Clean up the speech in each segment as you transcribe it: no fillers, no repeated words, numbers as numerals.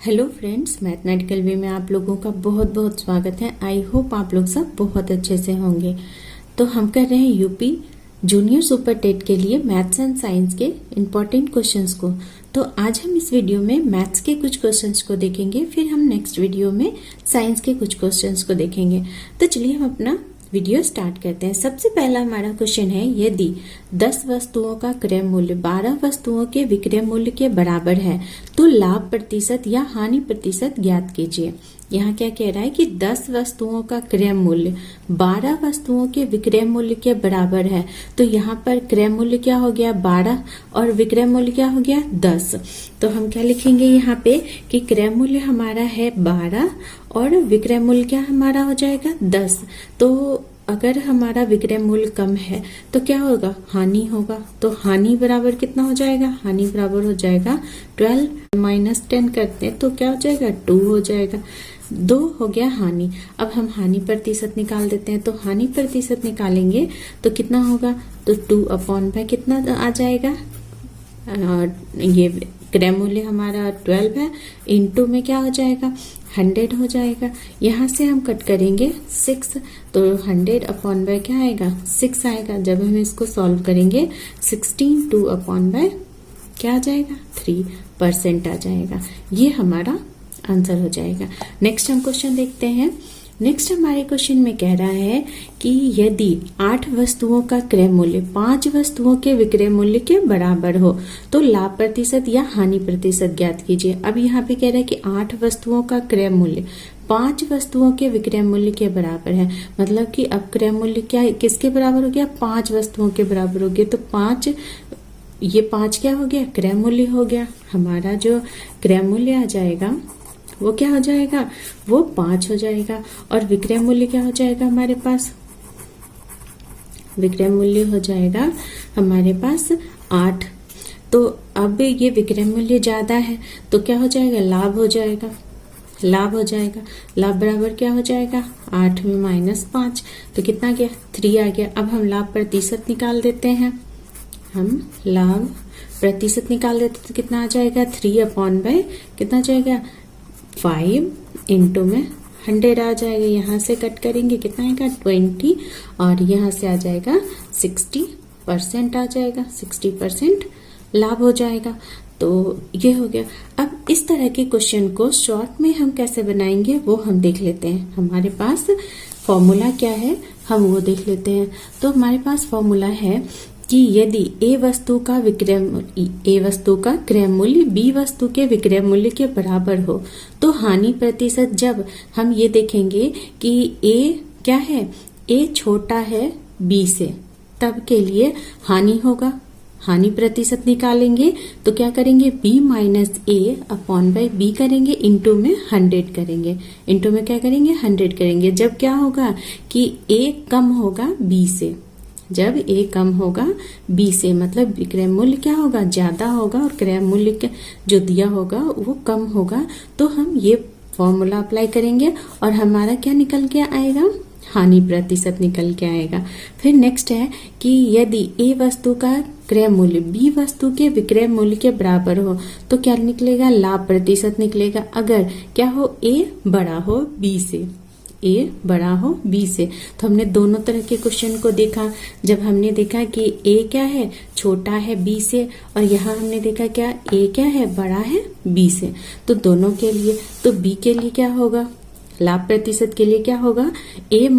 Hello friends, mathematical वे में आप लोगों का बहुत बहुत स्वागत है। आई होप आप लोग सब बहुत अच्छे से होंगे। तो हम कर रहे हैं यूपी जूनियर सुपर टेट के लिए मैथ्स एंड साइंस के इम्पोर्टेंट क्वेश्चंस को। तो आज हम इस वीडियो में मैथ्स के कुछ क्वेश्चंस को देखेंगे, फिर हम नेक्स्ट वीडियो में साइंस के कुछ क्वेश्चंस को देखेंगे। तो चलिए हम अपना वीडियो स्टार्ट करते हैं। सबसे पहला हमारा क्वेश्चन है, यदि 10 वस्तुओं का क्रय मूल्य 12 वस्तुओं के विक्रय मूल्य के बराबर है तो लाभ प्रतिशत या हानि प्रतिशत ज्ञात कीजिए। यहाँ क्या कह रहा है कि 10 वस्तुओं का क्रय मूल्य 12 वस्तुओं के विक्रय मूल्य के बराबर है। तो यहाँ पर क्रय मूल्य क्या हो गया 12 और विक्रय मूल्य क्या हो गया 10। तो हम क्या लिखेंगे यहाँ पे कि क्रय मूल्य हमारा है 12 और विक्रय मूल्य क्या हमारा हो जाएगा 10। तो अगर हमारा विक्रय मूल्य कम है तो क्या होगा, हानि होगा। तो हानि बराबर कितना हो जाएगा, हानि बराबर हो जाएगा 12 माइनस 10 करते हैं तो क्या हो जाएगा 2 हो जाएगा। 2 हो गया हानि। अब हम हानि प्रतिशत निकाल देते हैं। तो हानि प्रतिशत निकालेंगे तो कितना होगा, तो 2/, कितना आ जाएगा, ये क्रय मूल्य हमारा 12 है, इंटू में क्या हो जाएगा 100 हो जाएगा। यहाँ से हम कट करेंगे 6, तो 100/, क्या आएगा 6 आएगा। जब हम इसको सॉल्व करेंगे 16 2/, क्या आ जाएगा 3% आ जाएगा। ये हमारा आंसर हो जाएगा। नेक्स्ट हम क्वेश्चन देखते हैं। नेक्स्ट हमारे क्वेश्चन में कह रहा है कि यदि 8 वस्तुओं का क्रय मूल्य 5 वस्तुओं के विक्रय मूल्य के बराबर हो तो लाभ प्रतिशत या हानि प्रतिशत ज्ञात कीजिए। अब यहाँ पे कह रहा है कि 8 वस्तुओं का क्रय मूल्य 5 वस्तुओं के विक्रय मूल्य के बराबर है। मतलब कि अब क्रय मूल्य क्या किसके बराबर हो गया, 5 वस्तुओं के बराबर हो गया। तो 5, ये 5 क्या हो गया, क्रय मूल्य हो गया। हमारा जो क्रय मूल्य आ जाएगा वो क्या हो जाएगा, वो 5 हो जाएगा। और विक्रय मूल्य क्या हो जाएगा हमारे पास, विक्रय मूल्य हो जाएगा हमारे पास 8। तो अब ये विक्रय मूल्य ज्यादा है तो क्या हो जाएगा, लाभ हो जाएगा, लाभ हो जाएगा। लाभ बराबर क्या हो जाएगा 8 में -5, तो कितना गया 3 आ गया। अब हम लाभ प्रतिशत निकाल देते हैं। हम लाभ प्रतिशत निकाल देते तो कितना आ जाएगा 3/, कितना आ जाएगा 5 इंटू में 100 आ जाएगा। यहाँ से कट करेंगे कितना आएगा 20 और यहाँ से आ जाएगा 60% आ जाएगा, 60% लाभ हो जाएगा। तो ये हो गया। अब इस तरह के क्वेश्चन को शॉर्ट में हम कैसे बनाएंगे वो हम देख लेते हैं। हमारे पास फॉर्मूला क्या है हम वो देख लेते हैं। तो हमारे पास फॉर्मूला है कि यदि ए वस्तु का क्रय मूल्य बी वस्तु के विक्रय मूल्य के बराबर हो तो हानि प्रतिशत, जब हम ये देखेंगे कि ए क्या है, ए छोटा है बी से, तब के लिए हानि होगा। हानि प्रतिशत निकालेंगे तो क्या करेंगे b - a/b करेंगे, इंटू में 100 करेंगे, इंटू में क्या करेंगे 100 करेंगे। जब क्या होगा कि a कम होगा b से, जब a कम होगा b से, मतलब विक्रय मूल्य क्या होगा ज्यादा होगा और क्रय मूल्य जो दिया होगा वो कम होगा। तो हम ये फॉर्मूला अप्लाई करेंगे और हमारा क्या निकल के आएगा, हानि प्रतिशत निकल के आएगा। फिर नेक्स्ट है कि यदि a वस्तु का क्रय मूल्य b वस्तु के विक्रय मूल्य के बराबर हो तो क्या निकलेगा, लाभ प्रतिशत निकलेगा। अगर क्या हो, a बड़ा हो b से, a बड़ा हो b से। तो हमने दोनों तरह के क्वेश्चन को देखा। जब हमने देखा कि a क्या है, छोटा है b से, और यहाँ हमने देखा क्या a क्या है, बड़ा है b से। तो दोनों के लिए, तो b के लिए क्या होगा, लाभ प्रतिशत के लिए क्या होगा, a -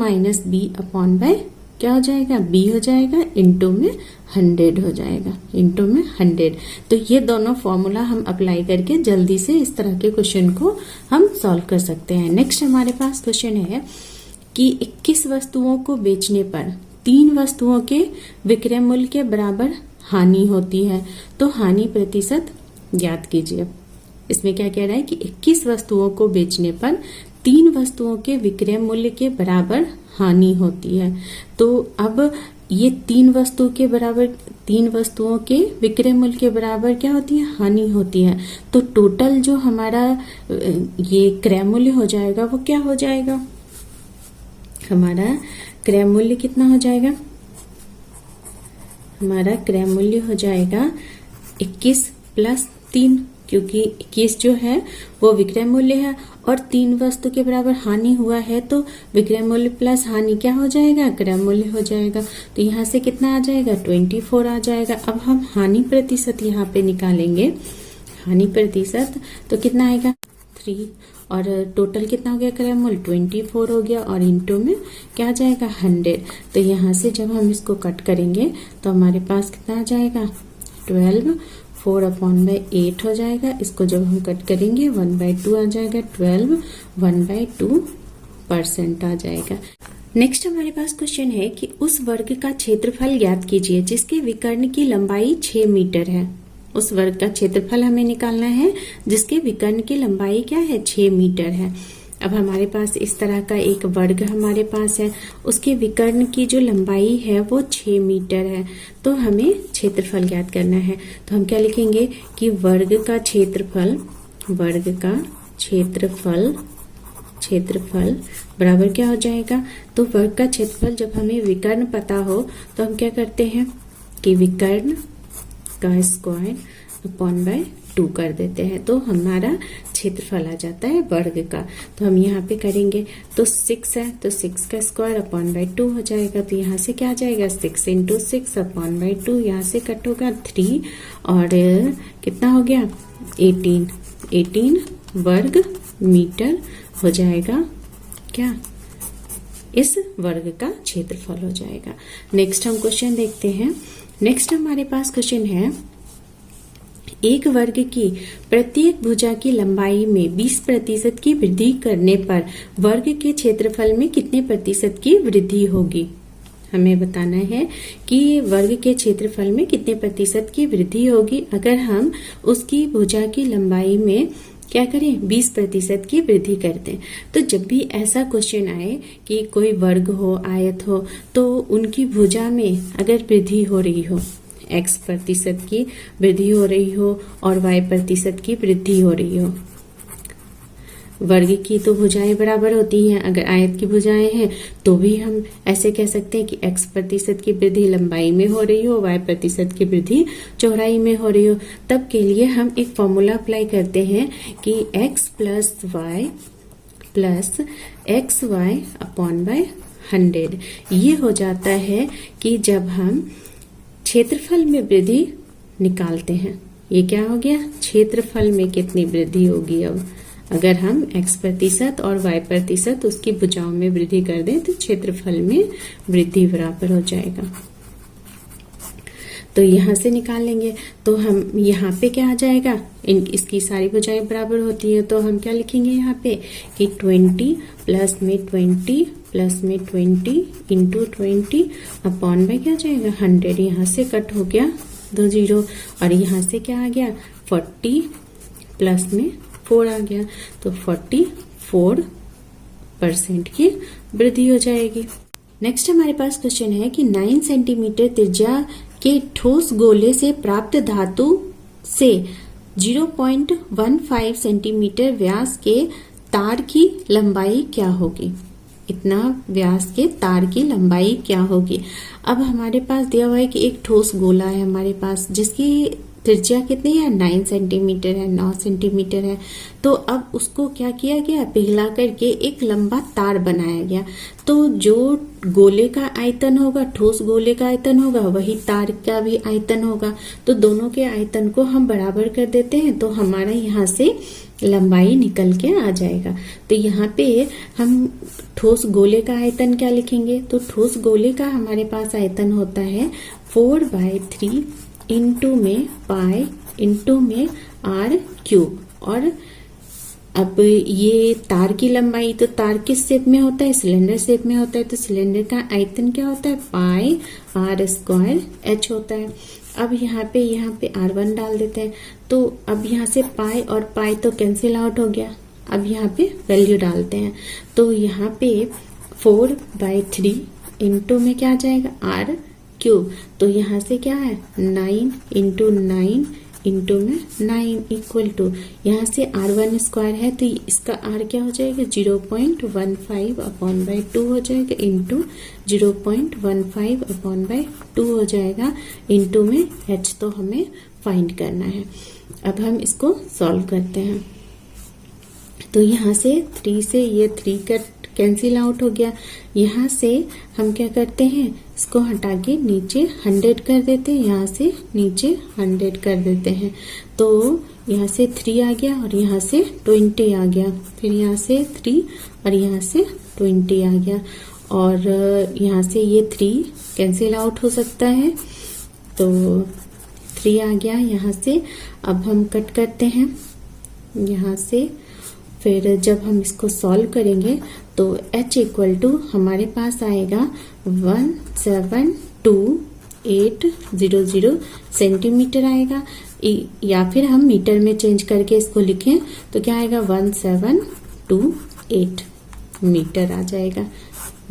b/, क्या हो जाएगा b हो जाएगा, इंटू में 100 हो जाएगा, इंटू में 100। तो ये दोनों फॉर्मूला हम अप्लाई करके जल्दी से इस तरह के क्वेश्चन को हम सॉल्व कर सकते हैं। नेक्स्ट हमारे पास क्वेश्चन है कि 21 वस्तुओं को बेचने पर 3 वस्तुओं के विक्रय मूल्य के बराबर हानि होती है तो हानि प्रतिशत ज्ञात कीजिए। इसमें क्या कह रहा है कि 21 वस्तुओं को बेचने पर 3 वस्तुओं के विक्रय मूल्य के बराबर हानि होती है। तो अब ये 3 वस्तुओं के विक्रय मूल्य के बराबर क्या होती है, हानि होती है। तो टोटल जो हमारा ये क्रय मूल्य हो जाएगा वो क्या हो जाएगा, हमारा क्रय मूल्य कितना हो जाएगा, हमारा क्रय मूल्य हो जाएगा 21 + 3, क्योंकि 21 जो है वो विक्रय मूल्य है और 3 वस्तु के बराबर हानि हुआ है, तो विक्रय मूल्य प्लस हानि क्या हो जाएगा, क्रय मूल्य हो जाएगा। तो यहाँ से कितना आ जाएगा, 24 आ जाएगा। अब हम हानि प्रतिशत यहाँ पे निकालेंगे। हानि प्रतिशत तो कितना आएगा, 3, और टोटल कितना हो गया, क्रय मूल्य 24 हो गया, और इंटू में क्या आ जाएगा, 100। तो यहाँ से जब हम इसको कट करेंगे तो हमारे पास कितना आ जाएगा, 12, 4/8 हो जाएगा। इसको जब हम कट करेंगे 1/2 आ जाएगा, 12 1/2% आ जाएगा। नेक्स्ट हमारे पास क्वेश्चन है कि उस वर्ग का क्षेत्रफल ज्ञात कीजिए जिसके विकर्ण की लंबाई 6 मीटर है। उस वर्ग का क्षेत्रफल हमें निकालना है जिसके विकर्ण की लंबाई क्या है, 6 मीटर है। अब हमारे पास इस तरह का एक वर्ग हमारे पास है, उसके विकर्ण की जो लंबाई है वो 6 मीटर है, तो हमें क्षेत्रफल ज्ञात करना है। तो हम क्या लिखेंगे कि वर्ग का क्षेत्रफल बराबर क्या हो जाएगा। तो वर्ग का क्षेत्रफल जब हमें विकर्ण पता हो तो हम क्या करते हैं कि विकर्ण का स्क्वायर अपॉन बाय 2 कर देते हैं, तो हमारा क्षेत्रफल आ जाता है वर्ग का। तो हम यहाँ पे करेंगे, तो 6 है तो 6 का स्क्वायर अपॉन बाय 2 हो जाएगा। तो यहाँ से क्या आ जाएगा, 6 × 6 अपॉन बाय 2, यहाँ से कट होगा 3 और कितना हो गया, 18 वर्ग मीटर हो जाएगा क्या, इस वर्ग का क्षेत्रफल हो जाएगा। नेक्स्ट हम क्वेश्चन देखते हैं। नेक्स्ट हमारे पास क्वेश्चन है, एक वर्ग की प्रत्येक भुजा की लंबाई में 20% की वृद्धि करने पर वर्ग के क्षेत्रफल में कितने प्रतिशत की वृद्धि होगी। हमें बताना है कि वर्ग के क्षेत्रफल में कितने प्रतिशत की वृद्धि होगी अगर हम उसकी भुजा की लंबाई में क्या करें, 20% की वृद्धि करते हैं। तो जब भी ऐसा क्वेश्चन आए कि कोई वर्ग हो, आयत हो, तो उनकी भुजा में अगर वृद्धि हो रही हो, x% की वृद्धि हो रही हो और y% की वृद्धि हो रही हो, वर्ग की तो भुजाएं बराबर होती हैं, अगर आयत की भुजाएं हैं तो भी हम ऐसे कह सकते हैं कि x% की वृद्धि लंबाई में हो रही हो, y% की वृद्धि चौड़ाई में हो रही हो। तब के लिए हम एक फॉर्मूला अप्लाई करते हैं कि x + y अपॉन बाय 100। ये हो जाता है कि जब हम क्षेत्रफल में वृद्धि निकालते हैं, ये क्या हो गया, क्षेत्रफल में कितनी वृद्धि होगी। अब अगर हम x% और y% उसकी भुजाओं में वृद्धि कर दें तो क्षेत्रफल में वृद्धि बराबर हो जाएगा। तो यहाँ से निकाल लेंगे, तो हम यहाँ पे क्या आ जाएगा, इसकी सारी भुजाएं बराबर होती है, तो हम क्या लिखेंगे यहाँ पे कि 20 प्लस में 20 इंटू 20 अपॉन में क्या जाएगा 100। यहाँ से कट हो गया 2 0 और यहाँ से क्या आ गया 40 प्लस में 4 आ गया, तो 44% की वृद्धि हो जाएगी। नेक्स्ट हमारे पास क्वेश्चन है कि 9 सेंटीमीटर त्रिज्या के ठोस गोले से प्राप्त धातु से 0.15 सेंटीमीटर व्यास के तार की लंबाई क्या होगी। इतना व्यास के तार की लंबाई क्या होगी। अब हमारे पास दिया हुआ है कि एक ठोस गोला है हमारे पास जिसकी त्रिज्या कितनी है, 9 सेंटीमीटर है, 9 सेंटीमीटर है। तो अब उसको क्या किया गया, पिघला करके एक लंबा तार बनाया गया। तो जो गोले का आयतन होगा, ठोस गोले का आयतन होगा, वही तार का भी आयतन होगा। तो दोनों के आयतन को हम बराबर कर देते हैं, तो हमारा यहाँ से लंबाई निकल के आ जाएगा। तो यहाँ पे हम ठोस गोले का आयतन क्या लिखेंगे, तो ठोस गोले का हमारे पास आयतन होता है 4/3 इंटू में पाई इंटू में r³ और अब ये तार की लंबाई, तो तार किस शेप में होता है, सिलेंडर शेप में होता है, तो सिलेंडर का आयतन क्या होता है, पाई r² होता है। अब यहाँ पे r1 डाल देते हैं, तो अब यहाँ से पाई और पाई तो कैंसिल आउट हो गया। अब यहाँ पे वैल्यू डालते हैं, तो यहाँ पे 4/3 इंटू में क्या आ जाएगा r³, तो यहाँ से क्या है 9 इंटू 9 इंटू में 9 इक्वल टू, यहाँ से r1² है तो इसका r क्या हो जाएगा 0.15 अपॉन बाय 2 हो जाएगा, इंटू 0.15 अपॉन बाय 2 हो जाएगा, इंटू में h तो हमें फाइंड करना है। अब हम इसको सॉल्व करते हैं। तो यहाँ से 3 से ये 3 कट कैंसिल आउट हो गया। यहाँ से हम क्या करते हैं, इसको हटा के नीचे 100 कर देते हैं, यहाँ से नीचे 100 कर देते हैं। तो यहाँ से 3 आ गया और यहाँ से 20 आ गया, फिर यहाँ से 3 और यहाँ से 20 आ गया, और यहाँ से ये 3 कैंसिल आउट हो सकता है, तो 3 आ गया यहाँ से। अब हम कट करते हैं यहाँ से, फिर जब हम इसको सॉल्व करेंगे तो h इक्वल टू हमारे पास आएगा 172,800 सेंटीमीटर आएगा, या फिर हम मीटर में चेंज करके इसको लिखें तो क्या आएगा 1728 मीटर आ जाएगा।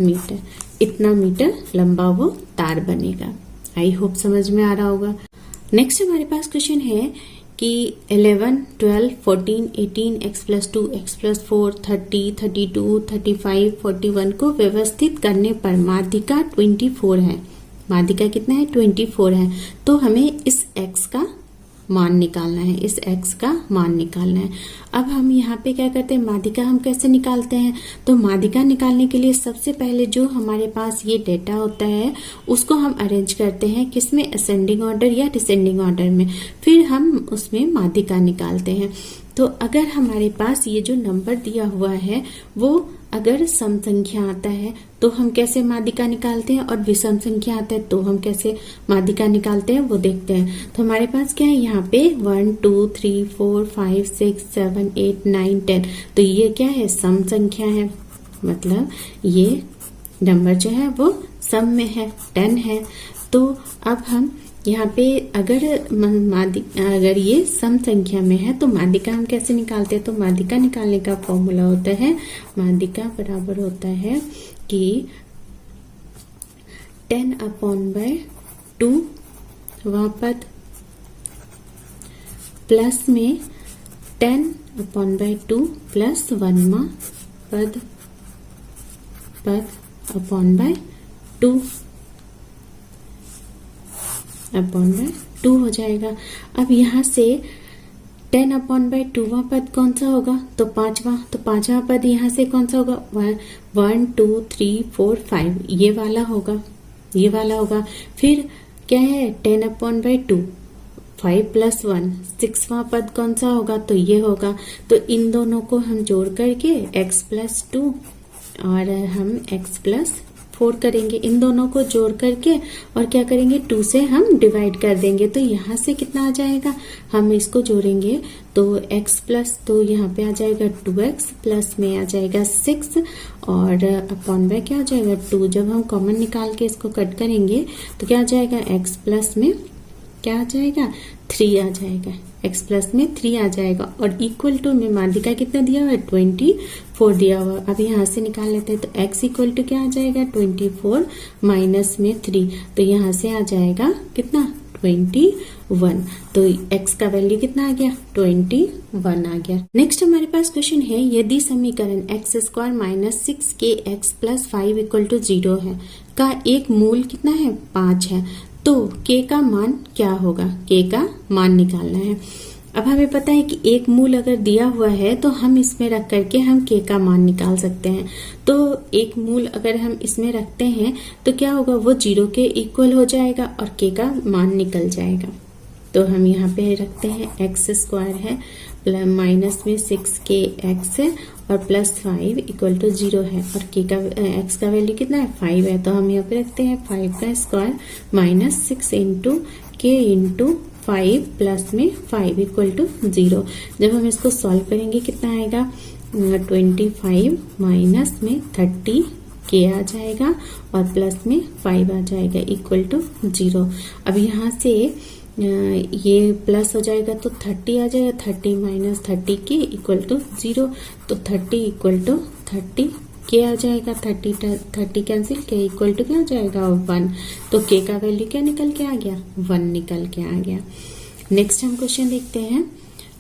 मीटर, इतना मीटर लंबा वो तार बनेगा। आई होप समझ में आ रहा होगा। नेक्स्ट हमारे पास क्वेश्चन है कि 11, 12, 14, 18, x+2, x+4, 30, 32, 35, 41 को व्यवस्थित करने पर माध्यिका 24 है। माध्यिका कितना है, 24 है। तो हमें इस x का मान निकालना है, इस x का मान निकालना है। अब हम यहाँ पे क्या करते हैं, माध्यिका हम कैसे निकालते हैं, तो माध्यिका निकालने के लिए सबसे पहले जो हमारे पास ये डेटा होता है उसको हम अरेंज करते हैं, किसमें, असेंडिंग ऑर्डर या डिसेंडिंग ऑर्डर में, फिर हम उसमें माध्यिका निकालते हैं। तो अगर हमारे पास ये जो नंबर दिया हुआ है वो अगर सम संख्या आता है तो हम कैसे माध्यिका निकालते हैं, और विषम संख्या आता है तो हम कैसे माध्यिका निकालते हैं वो देखते हैं। तो हमारे पास क्या है यहाँ पे 1, 2, 3, 4, 5, 6, 7, 8, 9, 10, तो ये क्या है, सम संख्या है, मतलब ये नंबर जो है वो सम में है, 10 है। तो अब हम यहाँ पे अगर ये सम संख्या में है तो माध्यिका हम कैसे निकालते हैं, तो माध्यिका निकालने का फॉर्मूला होता है, माध्यिका बराबर होता है कि 10/2 वहाँ पद प्लस में 10/2 प्लस 1वां पद अपॉन/2 हो जाएगा। अब यहाँ से 10/2वां पद कौन सा होगा, तो 5वां, तो 5वां पद यहाँ से कौन सा होगा, 1, 2, 3, 4, 5 ये वाला होगा, ये वाला होगा। फिर क्या है 10/2 5 + 1 6वां पद कौन सा होगा, तो ये होगा। तो इन दोनों को हम जोड़ करके x+2 और हम x+4 करेंगे, इन दोनों को जोड़ करके और क्या करेंगे 2 से हम डिवाइड कर देंगे। तो यहाँ से कितना आ जाएगा, हम इसको जोड़ेंगे तो तो यहाँ पे आ जाएगा 2x प्लस में आ जाएगा 6 और अपॉन में क्या आ जाएगा 2। जब हम कॉमन निकाल के इसको कट करेंगे तो क्या आ जाएगा x प्लस में क्या आ जाएगा 3 आ जाएगा, x प्लस में 3 आ जाएगा। और इक्वल टू में माध्यिका कितना दिया हुआ है 24 दिया हुआ। अब यहाँ से निकाल लेते हैं तो x इक्वल टू क्या आ जाएगा 24 माइनस में 3, तो यहाँ से आ जाएगा कितना 21। तो x का वैल्यू कितना आ गया 21 आ गया। नेक्स्ट हमारे पास क्वेश्चन है, यदि समीकरण x² - 6kx + 5 = 0 है का एक मूल कितना है 5 है, तो k का मान क्या होगा, k का मान निकालना है। अब हमें पता है कि एक मूल अगर दिया हुआ है तो हम इसमें रख करके हम k का मान निकाल सकते हैं। तो एक मूल अगर हम इसमें रखते हैं तो क्या होगा, वो 0 के इक्वल हो जाएगा और k का मान निकल जाएगा। तो हम यहाँ पे रखते हैं x² है माइनस में 6kx है और +5 = 0 है और k का x का वैल्यू कितना है 5 है। तो हम यहाँ पे रखते हैं 5 का स्क्वायर माइनस 6 × k × 5 प्लस में 5 = 0। जब हम इसको सॉल्व करेंगे कितना आएगा 25 माइनस में 30 k आ जाएगा और प्लस में 5 आ जाएगा इक्वल टू 0। अब यहाँ से ये प्लस हो जाएगा तो 30 आ जाएगा, 30 माइनस 30 के इक्वल टू 0, तो 30 = 30 k आ जाएगा, 30 कैंसिल, k इक्वल टू क्या आ जाएगा 1। तो k का वैल्यू क्या निकल के आ गया 1 निकल के आ गया। नेक्स्ट हम क्वेश्चन देखते हैं।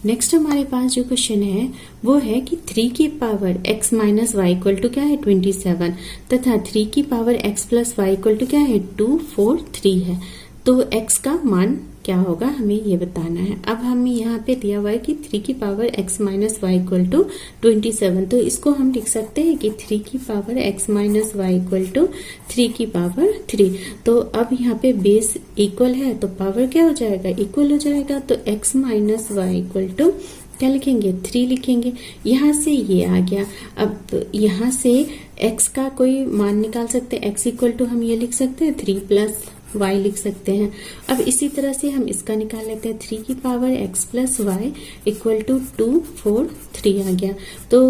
नेक्स्ट हमारे पास जो क्वेश्चन है वो है कि 3 की पावर x - y = क्या है 27 तथा 3 की पावर x + y = क्या है 243 है। तो x का मान क्या होगा हमें ये बताना है। अब हमें यहाँ पे दिया हुआ है कि 3 की power x minus Y equal to 27, तो इसको हम लिख सकते हैं कि 3 की power x minus Y equal to 3 की पावर 3। तो अब यहाँ पे बेस इक्वल है तो पावर क्या हो जाएगा, इक्वल हो जाएगा। तो x minus Y equal to क्या लिखेंगे, 3 लिखेंगे। यहाँ से ये आ गया। अब यहाँ से x का कोई मान निकाल सकते हैं, x इक्वल टू हम ये लिख सकते हैं 3 प्लस y लिख सकते हैं। अब इसी तरह से हम इसका निकाल लेते हैं, 3 की power x plus Y equal to 2 4 3 आ गया। तो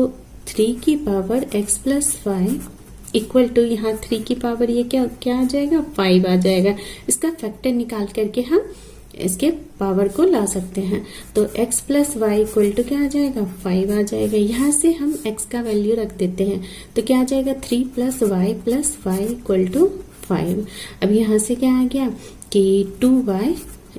3 की power x plus Y equal to यहाँ 3 की पावर ये क्या आ जाएगा, 5 आ जाएगा। इसका फैक्टर निकाल करके हम इसके पावर को ला सकते हैं। तो x plus Y equal to क्या आ जाएगा, 5 आ जाएगा। यहाँ से हम x का वैल्यू रख देते हैं तो क्या आ जाएगा, 3 प्लस वाई इक्वल टू 5। अब यहाँ से क्या आ गया कि 2y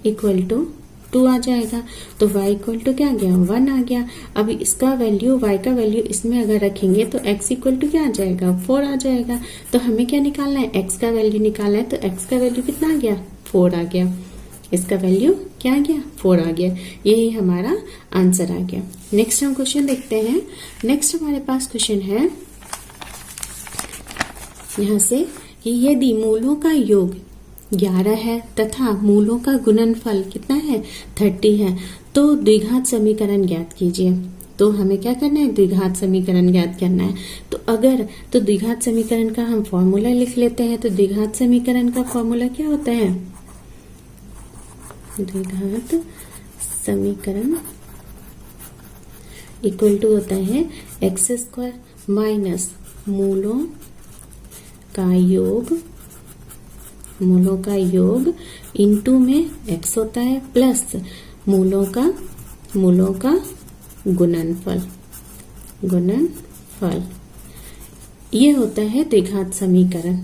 इक्वल टू 2 आ जाएगा। तो y इक्वल टू क्या आ गया, 1 आ गया। अब इसका वैल्यू, y का वैल्यू इसमें अगर रखेंगे तो x इक्वल टू क्या आ जाएगा, 4 आ जाएगा। तो हमें क्या निकालना है, x का वैल्यू निकालना है। तो x का वैल्यू कितना आ गया, 4 आ गया। इसका वैल्यू क्या आ गया, 4 आ गया। यही हमारा आंसर आ गया। नेक्स्ट हम क्वेश्चन देखते हैं। नेक्स्ट हमारे पास क्वेश्चन है यहाँ से कि यदि मूलों का योग 11 है तथा मूलों का गुणनफल कितना है, 30 है, तो द्विघात समीकरण ज्ञात कीजिए। तो हमें क्या करना है, द्विघात समीकरण ज्ञात करना है। तो द्विघात समीकरण का हम फॉर्मूला लिख लेते हैं। तो द्विघात समीकरण का फॉर्मूला क्या होता है, द्विघात समीकरण इक्वल टू होता है एक्स स्क्वायर माइनस मूलों का योग इनटू में x होता है प्लस मूलों का गुणनफल ये होता है द्विघात समीकरण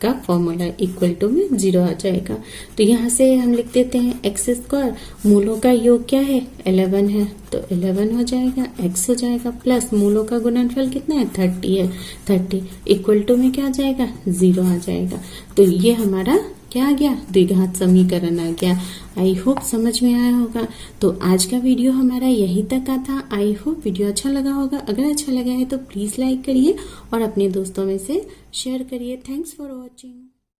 का फॉर्मूला। इक्वल टू में 0 आ जाएगा। तो यहाँ से हम लिख देते हैं एक्स स्क्वायर, मूलों का योग क्या है, 11 है, तो 11 हो जाएगा, x हो जाएगा प्लस मूलों का गुणनफल कितना है, 30 है, 30 इक्वल टू में क्या आ जाएगा, 0 आ जाएगा। तो ये हमारा क्या आ गया, द्विघात समीकरण आ गया। आई होप समझ में आया होगा। तो आज का वीडियो हमारा यहीं तक का था। आई होप वीडियो अच्छा लगा होगा। अगर अच्छा लगा है तो प्लीज लाइक करिए और अपने दोस्तों में से शेयर करिए। Thanks for watching.